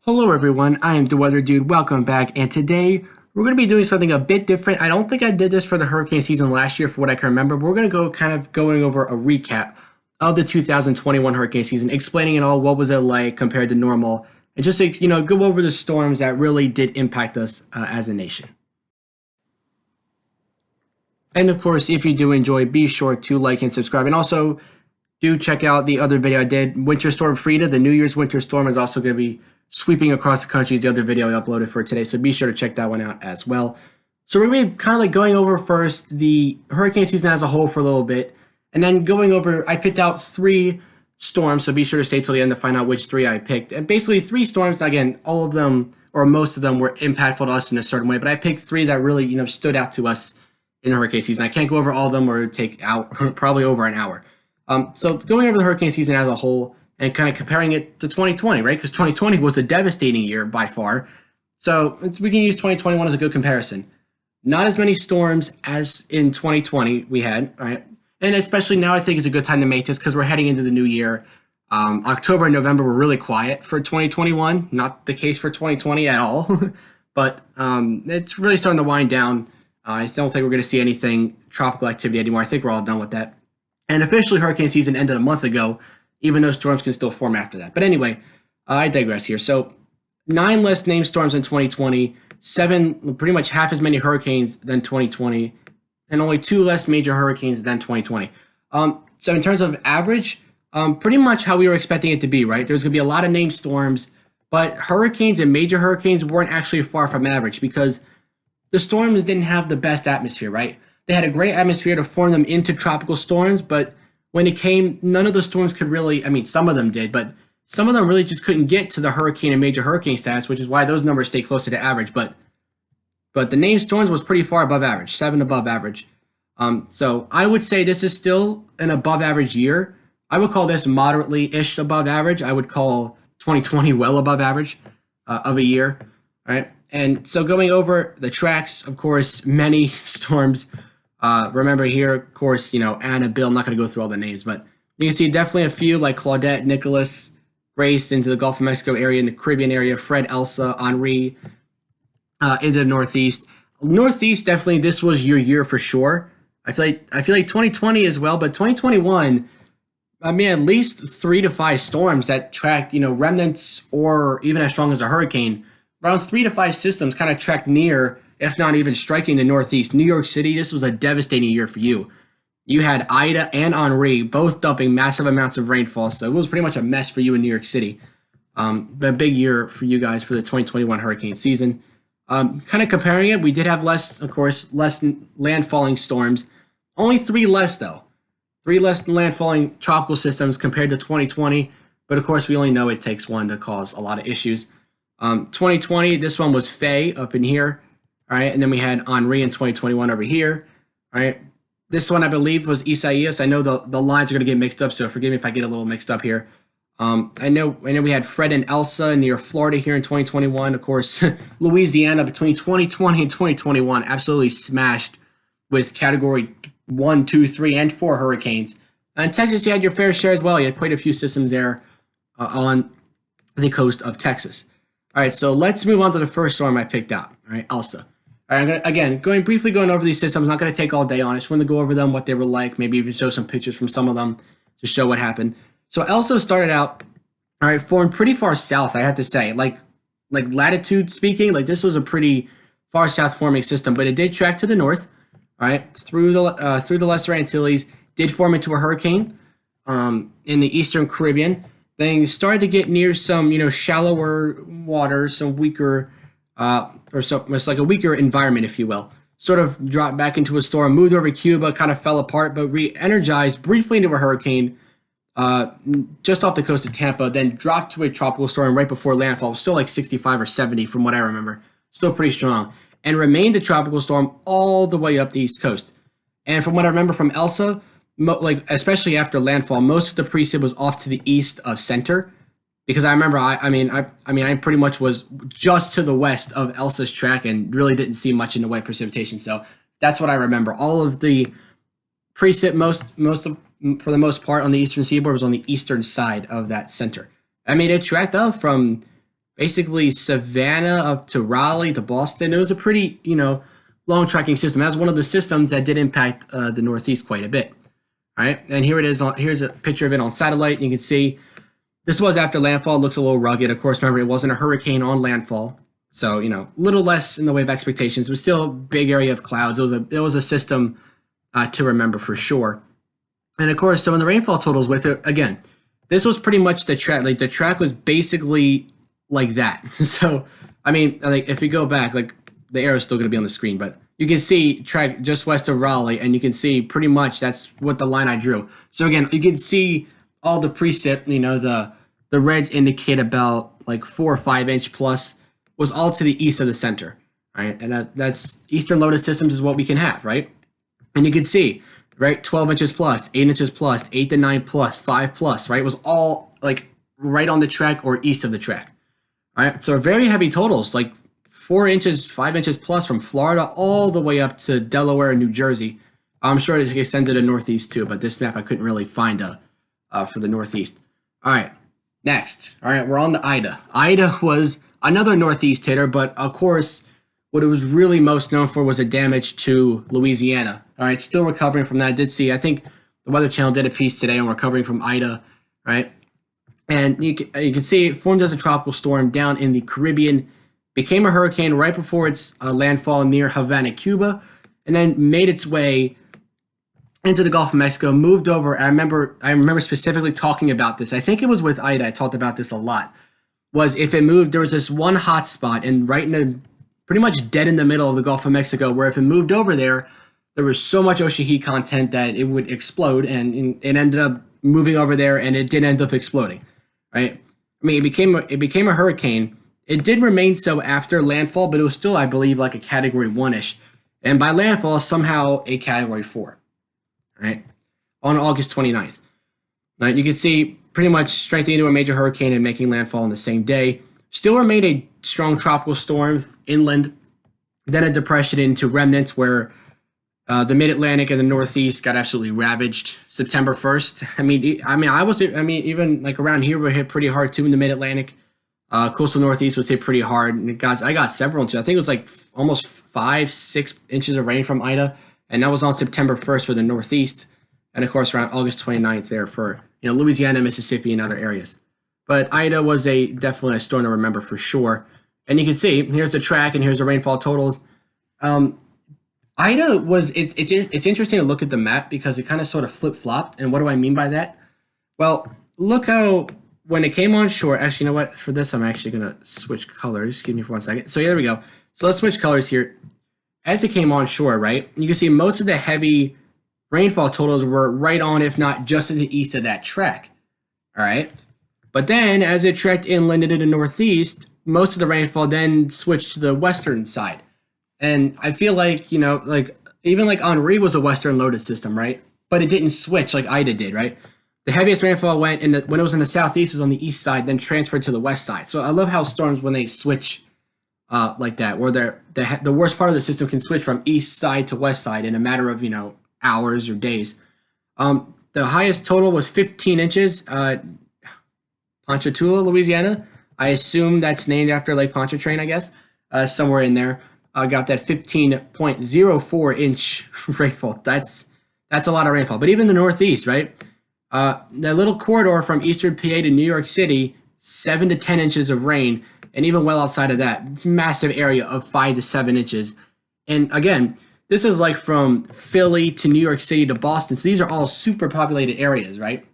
Hello everyone, I am the Weather Dude, welcome back, and today we're going to be doing something a bit different. I don't think I did this for the hurricane season last year for what I can remember, but we're going to go going over a recap of the 2021 hurricane season, explaining it all, what was it like compared to normal, and just, go over the storms that really did impact us as a nation. And of course, if you do enjoy, be sure to like and subscribe, and also do check out the other video I did, Winter Storm Frida. The New Year's winter storm is also going to be sweeping across the country, is the other video I uploaded for today, so be sure to check that one out as well. So we're going to be kind of like going over first the hurricane season as a whole for a little bit, and then going over, I picked out 3 storms, so be sure to stay till the end to find out which 3 I picked. And basically 3 storms, again, all of them, or most of them, were impactful to us in a certain way, but I picked 3 that really, stood out to us in the hurricane season. I can't go over all of them or take out probably over an hour. So going over the hurricane season as a whole, and kind of comparing it to 2020, right? Because 2020 was a devastating year by far. So we can use 2021 as a good comparison. Not as many storms as in 2020 we had, right? And especially now I think it's a good time to make this because we're heading into the new year. October and November were really quiet for 2021. Not the case for 2020 at all. But it's really starting to wind down. I don't think we're going to see anything tropical activity anymore. I think we're all done with that. And officially hurricane season ended a month ago, even though storms can still form after that. But anyway, I digress here. So 9 less named storms in 2020, 7, pretty much half as many hurricanes than 2020, and only 2 less major hurricanes than 2020. So in terms of average, pretty much how we were expecting it to be, right? There's going to be a lot of named storms, but hurricanes and major hurricanes weren't actually far from average because the storms didn't have the best atmosphere, right? They had a great atmosphere to form them into tropical storms, but when it came, none of the storms could really, some of them did, but some of them really just couldn't get to the hurricane and major hurricane status, which is why those numbers stay closer to average. But the named storms was pretty far above average, 7 above average. So I would say this is still an above average year. I would call this moderately-ish above average. I would call 2020 well above average of a year, right? And so going over the tracks, of course, many storms. Remember here, of course, Anna, Bill, I'm not going to go through all the names, but you can see definitely a few like Claudette, Nicholas, Grace into the Gulf of Mexico area, in the Caribbean area, Fred, Elsa, Henri into the Northeast. Northeast, definitely, this was your year for sure. I feel like 2020 as well, but 2021, at least 3 to 5 storms that tracked, remnants or even as strong as a hurricane. Around 3 to 5 systems kind of tracked near, if not even striking the Northeast. New York City, this was a devastating year for you. You had Ida and Henri both dumping massive amounts of rainfall, so it was pretty much a mess for you in New York City. A big year for you guys for the 2021 hurricane season. Kind of comparing it, we did have less landfalling storms. Only 3 less, though. 3 less landfalling tropical systems compared to 2020, but of course we only know it takes one to cause a lot of issues. 2020, this one was Faye up in here. All right, and then we had Henri in 2021 over here. All right, this one I believe was Isaias. I know the lines are going to get mixed up, so forgive me if I get a little mixed up here. I know we had Fred and Elsa near Florida here in 2021. Of course, Louisiana between 2020 and 2021 absolutely smashed with category 1, 2, 3, and 4 hurricanes. And Texas, you had your fair share as well. You had quite a few systems there on the coast of Texas. All right, so let's move on to the first storm I picked out. All right, Elsa. All right, briefly going over these systems. I'm not going to take all day on it. Just want to go over them, what they were like, maybe even show some pictures from some of them to show what happened. So Elsa started out, all right, formed pretty far south, I have to say. Like latitude speaking, like this was a pretty far south forming system, but it did track to the north, all right, through the Lesser Antilles, did form into a hurricane in the Eastern Caribbean. Then started to get near some, shallower water, some weaker, it's like a weaker environment, if you will. Sort of dropped back into a storm, moved over Cuba, kind of fell apart, but re-energized briefly into a hurricane just off the coast of Tampa, then dropped to a tropical storm right before landfall. It was still like 65 or 70 from what I remember. Still pretty strong. And remained a tropical storm all the way up the East Coast. And from what I remember from Elsa, especially after landfall, most of the precip was off to the east of center, because I remember I pretty much was just to the west of Elsa's track and really didn't see much in the way of precipitation. So that's what I remember. All of the precip, for the most part, on the eastern seaboard was on the eastern side of that center. It tracked up from basically Savannah up to Raleigh to Boston. It was a pretty, long tracking system. That was one of the systems that did impact the Northeast quite a bit. All right, and here it is. Here's a picture of it on satellite. You can see this was after landfall. It looks a little rugged. Of course, remember, it wasn't a hurricane on landfall. So, a little less in the way of expectations, but still a big area of clouds. It was a system to remember for sure. And of course, some of the rainfall totals with it, again, this was pretty much the track. Like the track was basically like that. So, I mean, like if you go back, like the arrow is still going to be on the screen, but you can see track just west of Raleigh, and you can see pretty much that's what the line I drew. So again, you can see all the precip, the reds indicate about like 4 or 5 inch plus was all to the east of the center, right? And that's eastern loaded systems is what we can have, right? And you can see, right, 12 inches plus, 8 inches plus, 8 to 9 plus, 5 plus, right? It was all like right on the track or east of the track. All right, so very heavy totals, like 4 inches, 5 inches plus from Florida all the way up to Delaware and New Jersey. I'm sure it extends to the Northeast too, but this map I couldn't really find for the Northeast. All right, next. All right, we're on to Ida. Ida was another Northeast hitter, but of course, what it was really most known for was a damage to Louisiana. All right, still recovering from that. I did see, I think the Weather Channel did a piece today on recovering from Ida, right? And you can see it formed as a tropical storm down in the Caribbean, became a hurricane right before its landfall near Havana, Cuba, and then made its way into the Gulf of Mexico, moved over. I remember specifically talking about this. I think it was with Ida. I talked about this a lot. Was if it moved, there was this one hot spot and right in the pretty much dead in the middle of the Gulf of Mexico, where if it moved over there, there was so much ocean heat content that it would explode, and it ended up moving over there, and it did end up exploding, right? I mean, it became a hurricane. It did remain so after landfall, but it was still, I believe, like a Category 1-ish, and by landfall, somehow a Category 4, right? On August 29th. Right, you can see pretty much strengthening into a major hurricane and making landfall on the same day. Still remained a strong tropical storm inland, then a depression into remnants where the mid-Atlantic and the Northeast got absolutely ravaged September 1st. Even like around here, we hit pretty hard too in the mid-Atlantic. Coastal Northeast was hit pretty hard. And I got several inches. I think it was like almost 5-6 inches of rain from Ida. And that was on September 1st for the Northeast. And of course, around August 29th there for Louisiana, Mississippi, and other areas. But Ida was definitely a storm to remember for sure. And you can see, here's the track and here's the rainfall totals. Ida was, it's interesting to look at the map because it kind of sort of flip-flopped. And what do I mean by that? Well, look how, when it came on shore, actually, you know what? For this, I'm actually going to switch colors. Give me for 1 second. So there we go. So let's switch colors here. As it came on shore, right, you can see most of the heavy rainfall totals were right on, if not just to the east of that track. All right. But then as it trekked inland into the Northeast, most of the rainfall then switched to the western side. And I feel like, even like Henri was a western loaded system, right? But it didn't switch like Ida did, right? The heaviest rainfall went when it was in the southeast, it was on the east side, then transferred to the west side. So I love how storms, when they switch like that, where the worst part of the system can switch from east side to west side in a matter of, hours or days. The highest total was 15 inches. Ponchatoula, Louisiana. I assume that's named after Lake Pontchartrain, I guess. Somewhere in there. Got that 15.04 inch rainfall. That's a lot of rainfall. But even the Northeast, right? That little corridor from eastern PA to New York City, 7 to 10 inches of rain. And even well outside of that, it's a massive area of 5 to 7 inches. And again, this is like from Philly to New York City to Boston. So these are all super populated areas, right?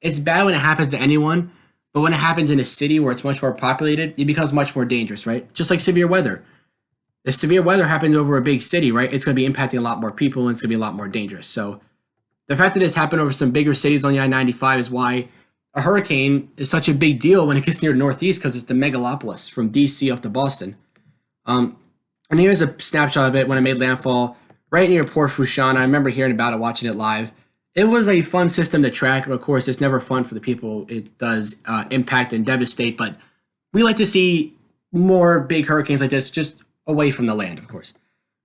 It's bad when it happens to anyone, but when it happens in a city where it's much more populated, it becomes much more dangerous, right? Just like severe weather. If severe weather happens over a big city, right, it's going to be impacting a lot more people and it's going to be a lot more dangerous. So the fact that this happened over some bigger cities on the I-95 is why a hurricane is such a big deal when it gets near the Northeast, because it's the megalopolis from D.C. up to Boston. And here's a snapshot of it when it made landfall right near Port Fourchon. I remember hearing about it, watching it live. It was a fun system to track, but of course, it's never fun for the people it does impact and devastate. But we like to see more big hurricanes like this just away from the land, of course.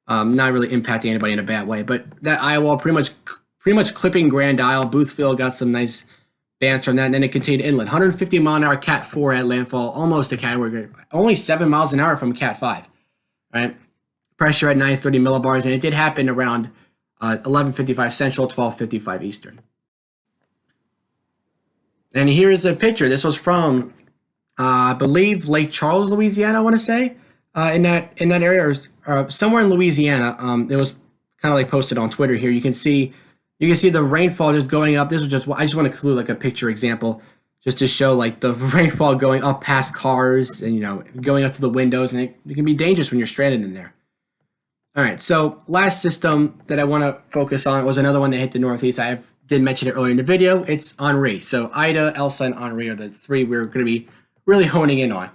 Not really impacting anybody in a bad way. But that eye wall pretty much clipping Grand Isle. Boothville got some nice bands from that, and then it continued inland. 150 mile an hour Cat 4 at landfall, almost a category. Only 7 miles an hour from Cat 5. Right? Pressure at 930 millibars, and it did happen around 11:55 Central, 12:55 Eastern. And here is a picture. This was from, I believe, Lake Charles, Louisiana. I want to say in that area, or somewhere in Louisiana. It was kind of like posted on Twitter. Here you can see the rainfall just going up. This is just, I just want to include like a picture example just to show like the rainfall going up past cars and going up to the windows, and it can be dangerous when you're stranded in there. All right, so last system that I want to focus on was another one that hit the Northeast. I did mention it earlier in the video. It's Henri. So Ida, Elsa, and Henri are the three we're going to be really honing in on.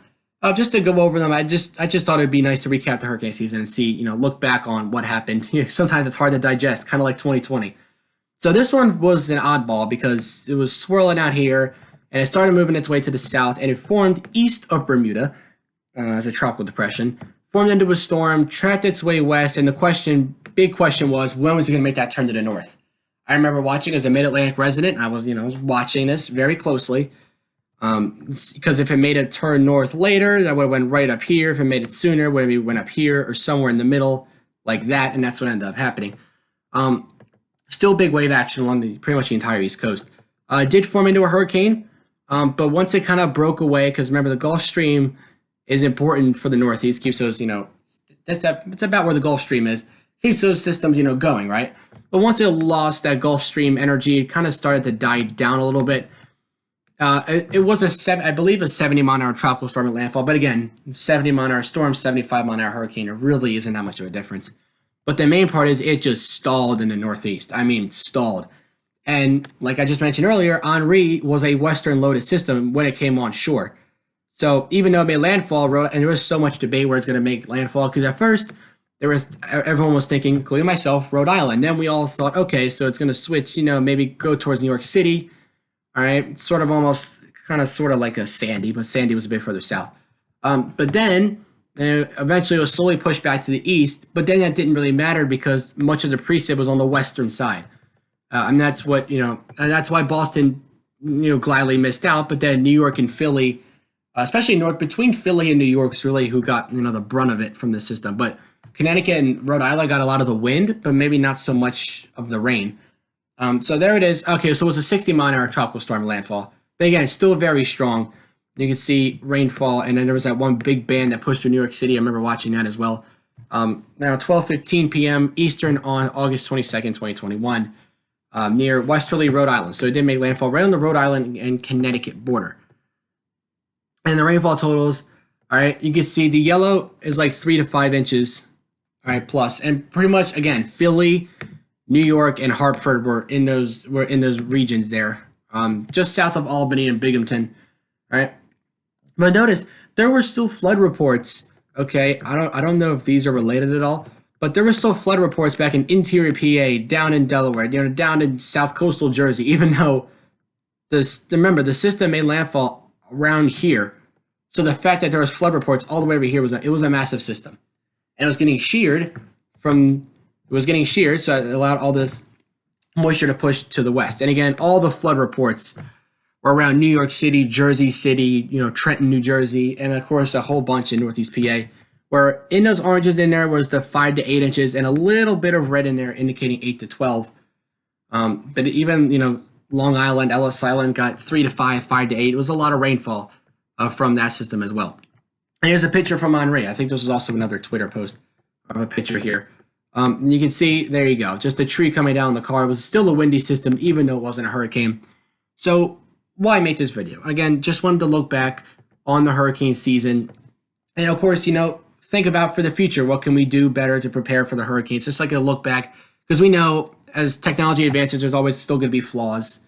Just to go over them, I just thought it'd be nice to recap the hurricane season and see, look back on what happened. Sometimes it's hard to digest, kind of like 2020. So this one was an oddball because it was swirling out here, and it started moving its way to the south, and it formed east of Bermuda as a tropical depression. Formed into a storm, tracked its way west, and the big question was, when was it going to make that turn to the north? I remember watching as a Mid-Atlantic resident. I was watching this very closely because if it made a turn north later, that would have went right up here. If it made it sooner, it would have went up here or somewhere in the middle like that, and that's what ended up happening. Still big wave action along pretty much the entire East Coast. It did form into a hurricane, but once it kind of broke away, because remember the Gulf Stream is important for the Northeast, keeps those, it's about where the Gulf Stream is, keeps those systems, going, right? But once it lost that Gulf Stream energy, it kind of started to die down a little bit. It was I believe a 70 mile an hour tropical storm at landfall, but again, 70 mile an hour storm, 75 mile an hour hurricane, it really isn't that much of a difference. But the main part is it just stalled in the Northeast. I mean, stalled. And like I just mentioned earlier, Henri was a western loaded system when it came on shore. So even though it made landfall, and there was so much debate where it's going to make landfall, because at first everyone was thinking, including myself, Rhode Island. Then we all thought, okay, so it's going to switch, maybe go towards New York City. All right, sort of like a Sandy, but Sandy was a bit further south. But then eventually it was slowly pushed back to the east. But then that didn't really matter because much of the precip was on the western side, and that's what and that's why Boston gladly missed out. But then New York and Philly. Especially between Philly and New York is really who got the brunt of it from the system. But Connecticut and Rhode Island got a lot of the wind, but maybe not so much of the rain. So there it is. Okay, so it was a 60 mile an hour tropical storm landfall. But again, still very strong. You can see rainfall, and then there was that one big band that pushed through New York City. I remember watching that as well. Now 12:15 p.m. Eastern on August 22nd, 2021, near westerly Rhode Island. So it did make landfall right on the Rhode Island and Connecticut border. And the rainfall totals, all right, you can see the yellow is like 3 to 5 inches, all right, plus. And pretty much, again, Philly, New York, and Hartford were in those regions there, just south of Albany and Binghamton, all right. But notice there were still flood reports. Okay, I don't know if these are related at all, but there were still flood reports back in interior PA, down in Delaware, down in south coastal Jersey. Even though remember the system made landfall around here, so the fact that there was flood reports all the way over here was a massive system, and it was getting sheared, so it allowed all this moisture to push to the west. And again, all the flood reports were around New York City, Jersey City, Trenton, New Jersey, and of course a whole bunch in Northeast PA. Where in those oranges in there was the 5 to 8 inches, and a little bit of red in there indicating 8 to 12. But even Long Island, Ellis Island got 3 to 5, 5 to 8. It was a lot of rainfall from that system as well. And here's a picture from Henri. I think this was also another Twitter post of a picture here. You can see, there you go, just a tree coming down the car. It was still a windy system, even though it wasn't a hurricane. So why make this video? Again, just wanted to look back on the hurricane season. And of course, think about for the future, what can we do better to prepare for the hurricanes? Just like a look back, because we know as technology advances, there's always still going to be flaws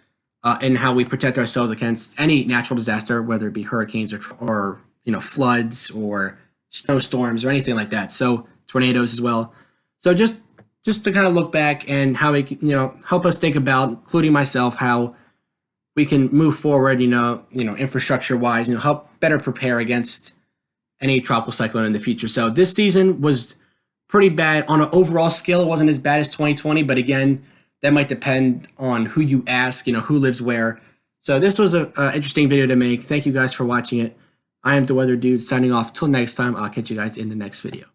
in how we protect ourselves against any natural disaster, whether it be hurricanes or floods or snowstorms or anything like that. So tornadoes as well. So just to kind of look back and how we can, help us think about, including myself, how we can move forward, infrastructure wise, help better prepare against any tropical cyclone in the future. So this season was pretty bad on an overall scale. It wasn't as bad as 2020, but again, that might depend on who you ask, who lives where. So this was an interesting video to make. Thank you guys for watching it. I am the Weather Dude signing off. Till next time, I'll catch you guys in the next video.